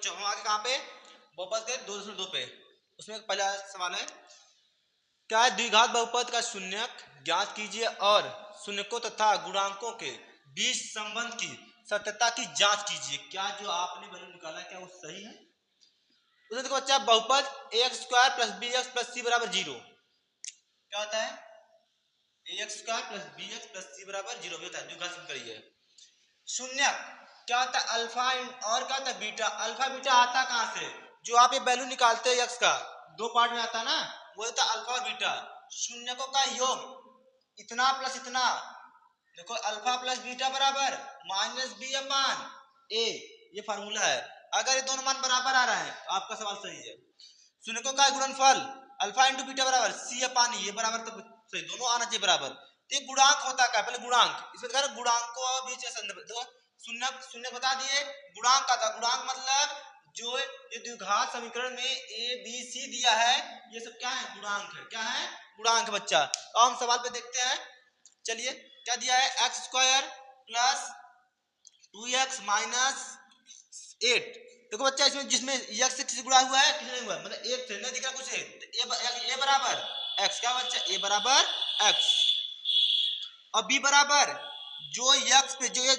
बच्चों हम आगे कहाँ पे बहुपद के 2.2 पे, उसमें पहला सवाल है क्या द्विघात बहुपद का शून्यक ज्ञात कीजिए और शून्यकों तथा गुणांकों के बीच संबंध की सत्यता की जांच कीजिए। क्या जो आपने वैल्यू निकाला क्या वो सही है? उसे देखो बच्चा बहुपद ax² + bx + c = 0 क्या होता है? ax² + bx + c = 0 होता है, द्विघात समीकरण है। शून्यक क्या होता है? अल्फा और क्या होता है? बीटा। अल्फा बीटा आता कहां से? जो आप ये वैल्यू निकालते हैं x का दो पार्ट में आता है ना, वो होता है अल्फा और बीटा। शून्यकों का योग इतना प्लस इतना, देखो अल्फा प्लस बीटा बराबर -b/a, ये फार्मूला है। अगर ये दोनों मान बराबर आ रहा है तो आपका सवाल सही है। शून्यकों का गुणनफल अल्फा × बीटा बराबर c/e, ये बराबर तो सही, दोनों आना चाहिए बराबर। तो ये गुणांक होता है, पहले गुणांक, इसमें देखा गुणांक को बीच संदर्भ दो, शून्य बता दिए, गुणांक का था। गुणांक मतलब जो ये द्विघात समीकरण में a b c दिया है ये सब क्या है? गुणांक है। क्या है? गुणांक बच्चा। तो हम सवाल पे देखते हैं, चलिए क्या दिया है? x² + 2x - 8। देखो बच्चा इसमें जिसमें x से किसी गुणा हुआ है किसी नहीं हुआ, मतलब 1 से नहीं दिख रहा कुछ है, तो a बराबर x, क्या बच्चा? a बराबर x और b बराबर जो x पे जो ये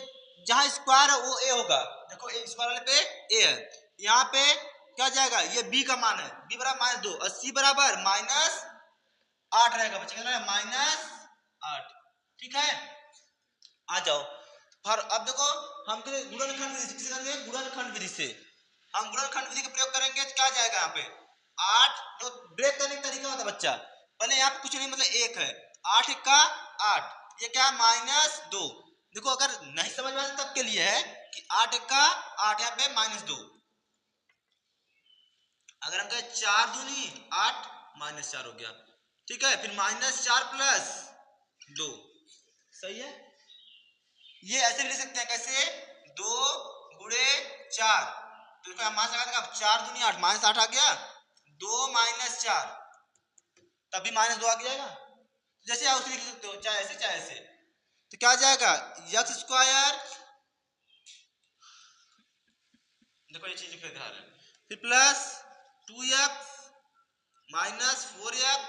जहां स्क्वायर है वो a होगा। देखो एक स्क्वायर वाले पे a है, यहाँ पे क्या जाएगा? ये b का मान है, b बराबर -2 और c बराबर -8 रहेगा बच्चा, कितना है? -8। ठीक है, आ जाओ। और अब देखो हम गुणनखंड विधि किसी करेंगे, गुणनखंड विधि से हम गुणनखंड विधि का प्रयोग करेंगे तो क्या जाएगा? यहाँ पे 8, तो ब्रेक करने का तरीका होता है बच्चा, पहले यहाँ पे कुछ नहीं मतलब 1 है, 8 × 8, ये क्या है? -2। देखो अगर नहीं समझ में आता तब के लिए है कि 8 × 8, यहाँ पे -2, अगर हम कहें 4 दूनी 8 -4 हो गया। ठीक है, फिर -4 + 2, सही है। ये ऐसे भी लिख सकते हैं, कैसे? 2 × 4, तो देखो मान लगा 4 दूनी 8 -8 आ गया, 2 - 4 तभी -2 आ जाएगा। जैसे आप उसे लिख सकते हो, चाहे ऐसे चाहे ऐसे, तो क्या जाएगा? x², देखो ये चीज लिख रहे हैं, फिर प्लस 2x - 4x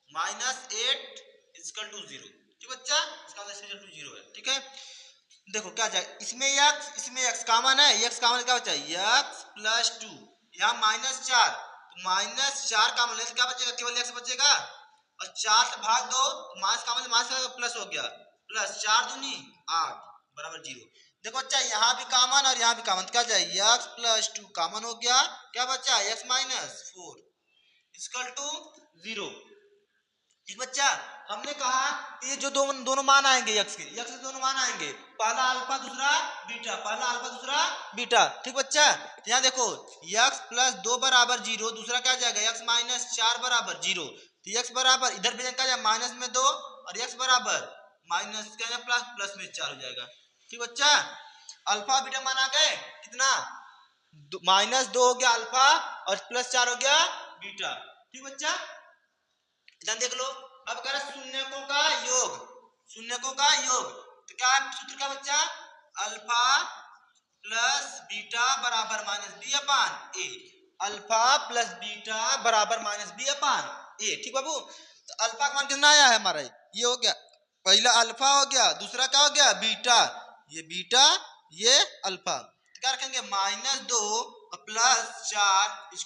- 8 = 0। ठीक बच्चा, इसका आंसर 0 है। ठीक है, देखो क्या जाए, इसमें x कॉमन है, x कॉमन क्या बचा? x + 2, यहाँ -4, तो -4 कॉमन ले तो क्या बचेगा? केवल x बचेगा और 4 से भाग दो, माइनस कॉमन माइनस प्लस हो गया, प्लस 4 दूनी 8 = 0। देखो बच्चा यहाँ भी कॉमन और यहाँ भी कॉमन, क्या जाए? x + 2 कॉमन हो गया, क्या बचा? x - 4 = 0। ठीक बच्चा, हमने कहा ये जो दोनों मान आएंगे x के दोनों मान आएंगे, पहला अल्फा दूसरा बीटा, पहला अल्फा दूसरा बीटा। ठीक बच्चा, यहाँ देखो x + 2 = 0, दूसरा क्या जाएगा? x - 4 = 0, तो x बराबर इधर भी क्या जाएगा? माइनस में 2 और x बराबर माइनस क्या जाएगा? प्लस में 4 हो जाएगा। ठीक बच्चा, अल्फा बीटा मान आ गए, कितना? -2 हो गया अल्फा और +4 हो गया बीटा। ठीक बच्चा, ध्यान देख लो। अब कह रहा शून्यकों का योग, शून्यकों का योग, तो क्या सूत्र का बच्चा? अल्फा प्लस बीटा बराबर -b/a, अल्फा प्लस बीटा बराबर -b/a। ठीक बाबू, तो अल्फा का मान कितना आया है हमारा? ये हो गया, पहला अल्फा हो गया, दूसरा क्या हो गया? बीटा, ये बीटा ये अल्फा, तो क्या रखेंगे? -2 और +4 =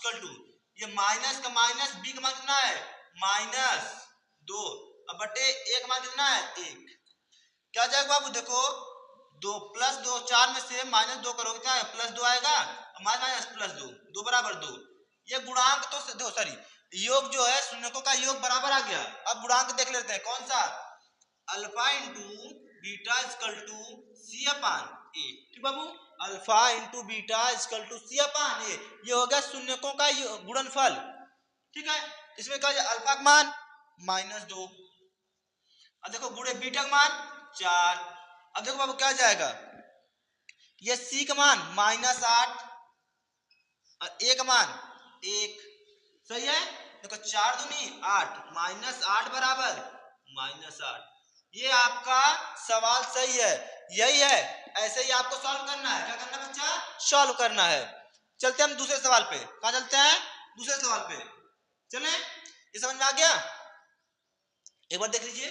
ये माइनस का माइनस, b का मान कितना है? -2 अब बटे a का मान कितना है? 1। क्या जाएगा बाबू? देखो 2 + 2, 4 में से -2 करोगे क्या है? +2 आएगा, -+2, 2 = 2। ये गुणांक तो देखो सॉरी योग जो है शून्यकों का योग बराबर आ गया। अब गुणांक देख लेते हैं, कौन सा? Alpha × beta = c/a। ठीक बाबू, अल्फा × बीटा = c/a, ये हो गया शून्यकों का गुणनफल। ठीक है, इसमें क्या है? अल्फा का मान -2, अब देखो गुणे बीटा का मान 4। अब देखो बाबू क्या जाएगा? ये c का मान -8 और a का मान 1, सही है। देखो 4 दूनी 8 -8 बराबर -8, ये आपका सवाल सही है, यही है। ऐसे ही आपको सॉल्व करना है, क्या करना है बच्चा? सॉल्व करना है। चलते हम दूसरे सवाल पे। कहाँ चलते हैं? दूसरे सवाल पे चले। ये समझ में आ गया? एक बार देख लीजिए।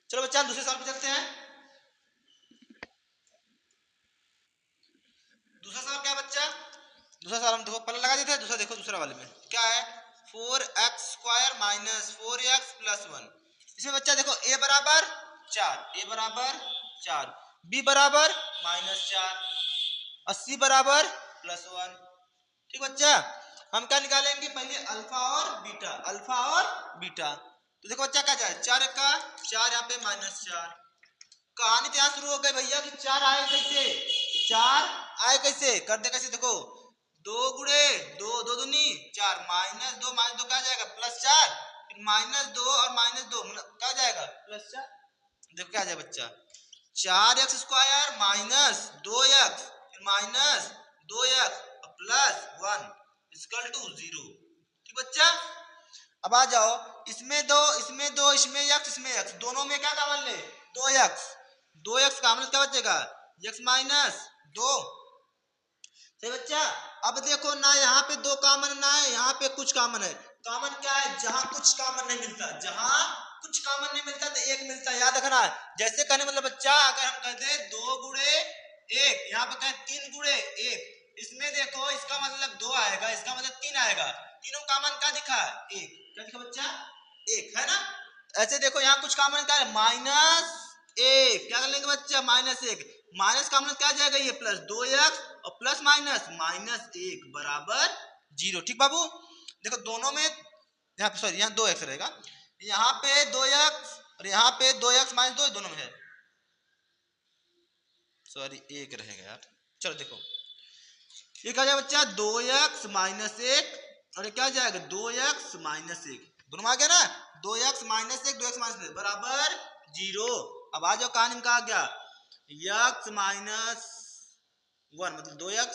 चलो बच्चा दूसरे सवाल पे चलते हैं। दूसरा सवाल क्या है बच्चा? दूसरा सवाल हम देखो पहले लगा देते हैं। दूसरा देखो, दूसरा वाले में क्या है? 4x² minus 4x plus 1। इसमें बच्चा देखो a बराबर 4, a बराबर 4, b बराबर -4 और c बराबर +1। ठीक बच्चा, हम क्या निकालेंगे? पहले अल्फा और बीटा, अल्फा और बीटा। तो देखो बच्चा क्या जाए, 4 का 4, यहाँ पे -4। कहानी तो यहाँ शुरू हो गई भैया कि 4 आए कैसे? 4 आए कैसे? कर दे कैसे? देखो 2 गुणे 2, 2 दूनी 4, -2 -2 क्या जाएगा? +4, फिर -2 और -2 क्या जाएगा? +4। देखो क्या जाए बच्चा, 4x² minus 2x minus 2x plus 1 equal to 0। ठीक बच्चा, अब आ जाओ इसमें दो, इसमें दो, इसमें x, इसमें x, दोनों में क्या कॉमन ले? 2x, 2x कॉमन क्या बचेगा? x minus 2। सही बच्चा, अब देखो ना यहाँ पे 2 कॉमन ना है, यहाँ पे कुछ कॉमन है। कॉमन क्या है? जहां कुछ कॉमन नहीं मिलता, जहां कुछ कॉमन नहीं मिलता तो एक मिलता है, याद रखना है। जैसे कहने मतलब बच्चा, अगर हम कहते 2 गुणे 1, यहाँ पे कहें 3 गुणे 1, इसमें देखो इसका मतलब 2 आएगा, इसका मतलब 3 आएगा। तीनों कॉमन क्या दिखा? 1। क्या दिखा बच्चा? 1 है ना। ऐसे देखो यहाँ कुछ कॉमन क्या है? -1। क्या कर लेंगे बच्चा? -1 माइनस कॉमन क्या जाएगा? ये प्लस 2x और प्लस माइनस -1 बराबर 0। ठीक बाबू, देखो दोनों में यहाँ पे सॉरी यहाँ 2x रहेगा, यहाँ पे 2x और यहाँ पे 2x - 2 दोनों में है, सॉरी 1 रहेगा यार। चलो देखो ये क्या जाएगा बच्चा? 2x - 1 और ये क्या जाएगा? 2x - 1 दोनों में आ गया ना। 2x - 1 2x - 1 बराबर 0। अब आ जाओ कहानी में कहा गया x माइनस 1 मतलब 2x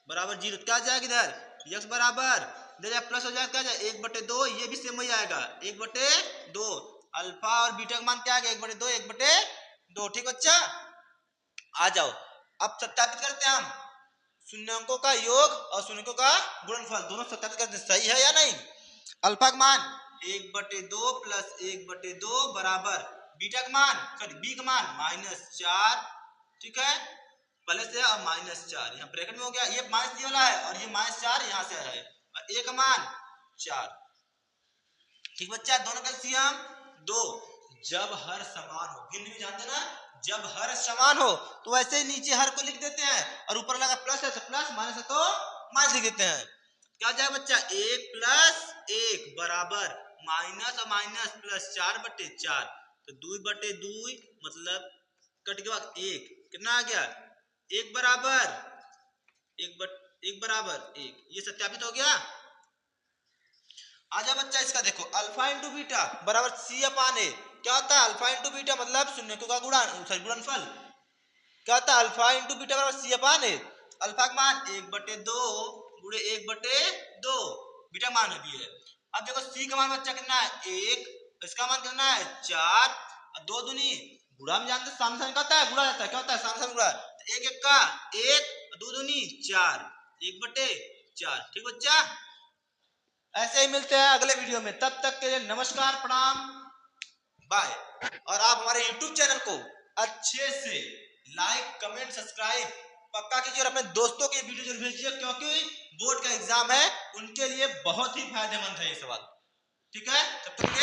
बराबर 0। क्या जाएगा इधर? x बराबर प्लस हो जाएगा, क्या जाएगा? 1/2। ये भी सेम ही आएगा, 1/2। अल्फा और बीटा का मान क्या आ गया? 1/2 1/2। ठीक बच्चा, आ जाओ अब सत्यापित करते हैं हम शून्यंकों का योग और शून्यंकों का गुणनफल, दोनों सत्यापित करते हैं सही है या नहीं। अल्फा का मान 1/2 प्लस 1/2 बराबर बीटा का मान सॉरी बी का मान -4। ठीक है, पहले से और -4 यहाँ ब्रैकेट में हो गया, ये माइनस वाला है और ये -4 यहाँ से आया है और a का मान 4। ठीक बच्चा, दोनों का एलसीएम 2। जब हर समान हो, भिन्न भी जानते ना, जब हर समान हो तो वैसे ही नीचे हर को लिख देते हैं और ऊपर लगा प्लस है तो प्लस, माइनस है तो माइनस लिख देते हैं। क्या जाएगा बच्चा? 1 + 1 बराबर माइनस और माइनस प्लस 4/4 तो 2/2 मतलब कट गया 1। कितना आ गया? 1 बराबर 1 बराबर 1। ये सत्यापित हो गया। आजा बच्चा इसका देखो, अल्फा इंटू बीटा बराबर c/a। क्या होता है? अल्फा इंटू बीटा मतलब शून्यकों का गुणनफल। क्या होता है? अल्फा इंटू बीटा बराबर c/a। अल्फा का मान 1/2 गुणे 1/2, बीटा मान भी है। अब देखो c का मान बच्चा कितना है? 1, इसका मान कितना है? 4 और 2 दूनी गुणा में जानते सामने सामने होता है, गुणा जाता है। क्या होता है? सामने सामने गुणा। 1 1 का 1 2 दूनी 4 1/4। ठीक बच्चा, ऐसे ही मिलते हैं अगले वीडियो में, तब तक के लिए नमस्कार, प्रणाम, बाय। और आप हमारे YouTube चैनल को अच्छे से लाइक कमेंट सब्सक्राइब पक्का कीजिए और अपने दोस्तों के वीडियो जरूर भेजिए, क्योंकि बोर्ड का एग्जाम है, उनके लिए बहुत ही फायदेमंद है ये सवाल। ठीक है, तब तक